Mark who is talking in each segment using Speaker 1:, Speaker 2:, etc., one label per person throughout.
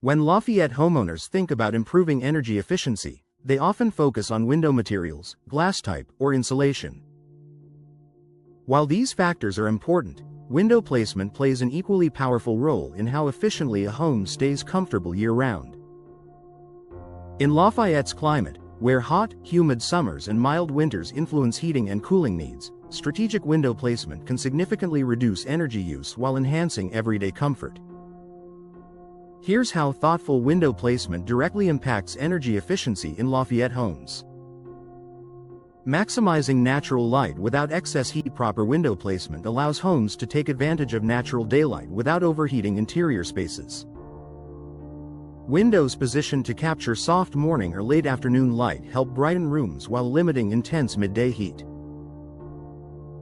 Speaker 1: When Lafayette homeowners think about improving energy efficiency, they often focus on window materials, glass type, or insulation. While these factors are important, window placement plays an equally powerful role in how efficiently a home stays comfortable year-round. In Lafayette's climate, where hot, humid summers and mild winters influence heating and cooling needs, strategic window placement can significantly reduce energy use while enhancing everyday comfort. Here's how thoughtful window placement directly impacts energy efficiency in Lafayette homes. Maximizing natural light without excess heat. Proper window placement allows homes to take advantage of natural daylight without overheating interior spaces. Windows positioned to capture soft morning or late afternoon light help brighten rooms while limiting intense midday heat.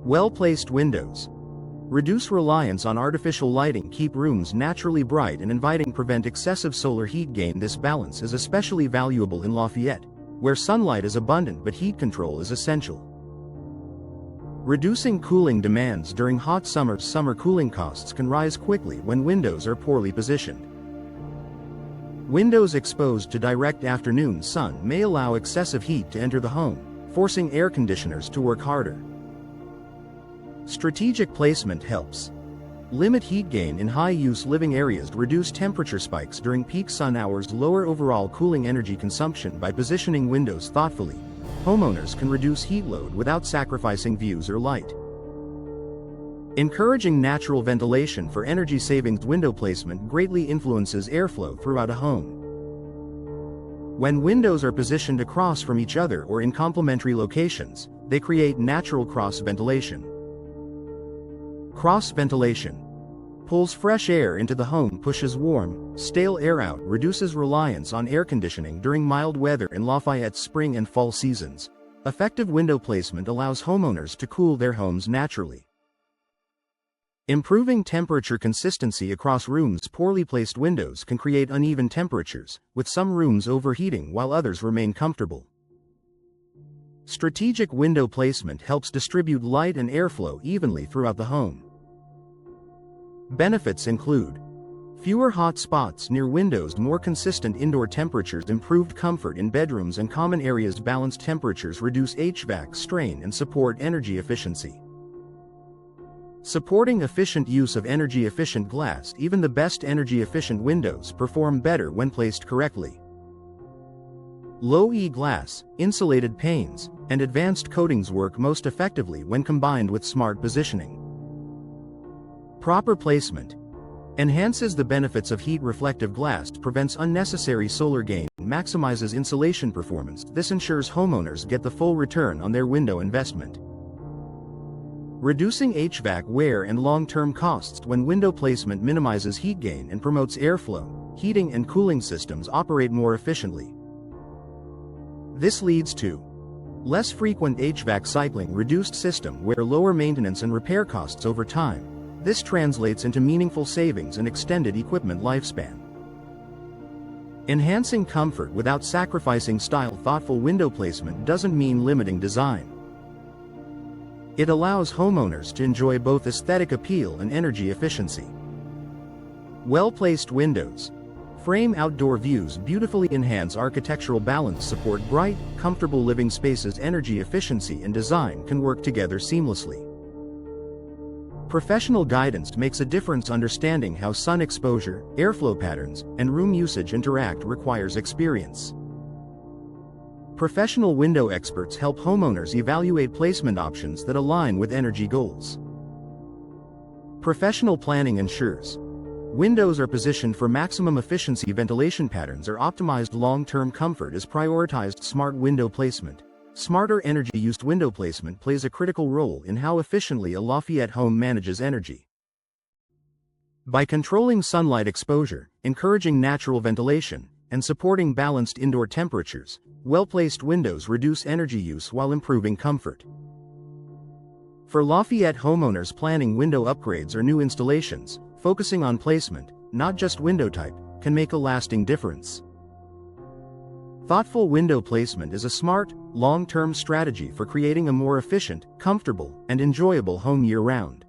Speaker 1: Well-placed windows reduce reliance on artificial lighting, keep rooms naturally bright and inviting, prevent excessive solar heat gain. This balance is especially valuable in Lafayette, where sunlight is abundant but heat control is essential. Reducing cooling demands during hot summers. Summer cooling costs can rise quickly when windows are poorly positioned. Windows exposed to direct afternoon sun may allow excessive heat to enter the home, forcing air conditioners to work harder. Strategic placement helps limit heat gain in high-use living areas, reduce temperature spikes during peak sun hours, lower overall cooling energy consumption. By positioning windows thoughtfully, homeowners can reduce heat load without sacrificing views or light. Encouraging natural ventilation for energy savings. Window placement greatly influences airflow throughout a home. When windows are positioned across from each other or in complementary locations, they create natural cross ventilation. Cross ventilation pulls fresh air into the home, pushes warm, stale air out, reduces reliance on air conditioning during mild weather. In Lafayette's spring and fall seasons, effective window placement allows homeowners to cool their homes naturally. Improving temperature consistency across rooms. Poorly placed windows can create uneven temperatures, with some rooms overheating while others remain comfortable. Strategic window placement helps distribute light and airflow evenly throughout the home. Benefits include fewer hot spots near windows, more consistent indoor temperatures, improved comfort in bedrooms and common areas, balanced temperatures reduce HVAC strain and support energy efficiency. Supporting efficient use of energy-efficient glass. Even the best energy-efficient windows perform better when placed correctly. Low-E glass, insulated panes, and advanced coatings work most effectively when combined with smart positioning. Proper placement enhances the benefits of heat-reflective glass, prevents unnecessary solar gain, maximizes insulation performance. This ensures homeowners get the full return on their window investment. Reducing HVAC wear and long-term costs. When window placement minimizes heat gain and promotes airflow, heating and cooling systems operate more efficiently. This leads to less frequent HVAC cycling, reduced system wear, lower maintenance and repair costs over time. This translates into meaningful savings and extended equipment lifespan. Enhancing comfort without sacrificing style. Thoughtful window placement doesn't mean limiting design. It allows homeowners to enjoy both aesthetic appeal and energy efficiency. Well-placed windows frame outdoor views, beautifully enhance architectural balance, support bright, comfortable living spaces. Energy efficiency and design can work together seamlessly. Professional guidance makes a difference. Understanding how sun exposure, airflow patterns, and room usage interact requires experience. Professional window experts help homeowners evaluate placement options that align with energy goals. Professional planning ensures windows are positioned for maximum efficiency, ventilation patterns are optimized, long-term comfort is prioritized. Smart window placement. Smarter energy use. Window placement plays a critical role in how efficiently a Lafayette home manages energy. By controlling sunlight exposure, encouraging natural ventilation, and supporting balanced indoor temperatures, well-placed windows reduce energy use while improving comfort. For Lafayette homeowners planning window upgrades or new installations, focusing on placement, not just window type, can make a lasting difference. Thoughtful window placement is a smart, long-term strategy for creating a more efficient, comfortable, and enjoyable home year-round.